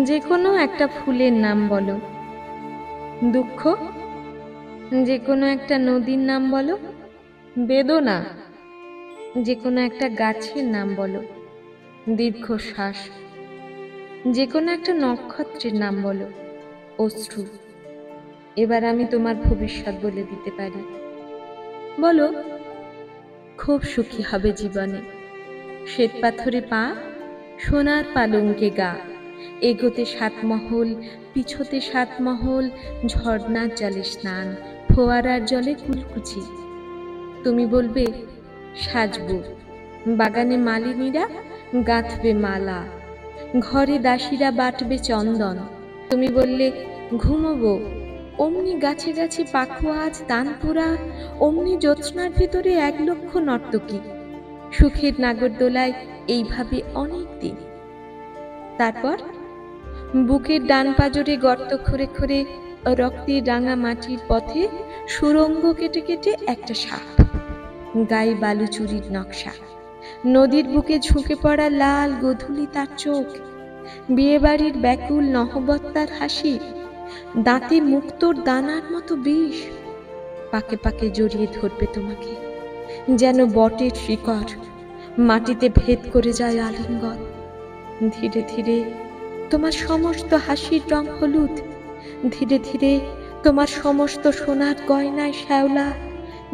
যে কোনো একটা ফুলের নাম বলো। দুঃখ, যে কোনো একটা নদীর নাম বলো। বেদনা, যে কোনো একটা গাছের নাম বলো। দীর্ঘশ্বাস, যে কোনো একটা নক্ষত্রের নাম বলো। অশ্রু, এবার আমি তোমার ভবিষ্যৎ বলে দিতে পারি। বলো, খুব সুখী হবে জীবনে। শ্বেতপাথরে পা, সোনার পালঙ্কে গা, এগোতে ৭ মহল, পিছোতে ৭ মহল, ঝর্ণার জলে স্নান, ফোয়ারার জলে কুলকুচি। তুমি বলবে সাজবো, বাগানে মালিনীরা গাঁথবে মালা, ঘরে দাসীরা বাটবে চন্দন। তুমি বললে ঘুমোবো, অমনি গাছে গাছে পাখোয়া আজ তানপুরা, অমনি জ্যোৎস্নার ভেতরে ১,০০,০০০ নর্তকী। সুখের নাগরদোলায় এইভাবে অনেক দিন। তারপর বুকের ডান পাজরে গর্ত খুঁড়ে খুঁড়ে রক্তে রাঙা মাটির পথে সুড়ঙ্গ কেটে কেটে একটা সাপ, গায়ে বালুচুরির নকশা, নদীর বুকে ঝুঁকে পড়া লাল গোধূলি তার চোখ, বিয়েবাড়ির ব্যাকুল নহবত্তার হাসি, দাঁতে মুক্তোর দানার মতো বিষ। পাকে পাকে জড়িয়ে ধরবে তোমাকে, যেন বটের শিকড়, মাটিতে ভেদ করে যায় আলিঙ্গন। ধীরে ধীরে তোমার সমস্ত হাসির রং হলুদ, ধীরে ধীরে তোমার সমস্ত সোনার গয়নায় শ্যাওলা,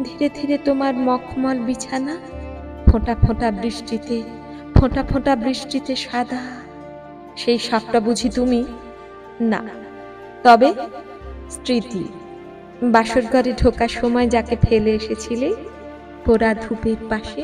ধীরে ধীরে তোমার মখমল বিছানা ফোঁটা ফোঁটা বৃষ্টিতে, ফোঁটা ফোঁটা বৃষ্টিতে সাদা। সেই সাপটা বুঝি তুমি? না, তবে স্মৃতি। বাসর ঘরে ঢোকার সময় যাকে ফেলে এসেছিলে পোড়া ধূপের পাশে।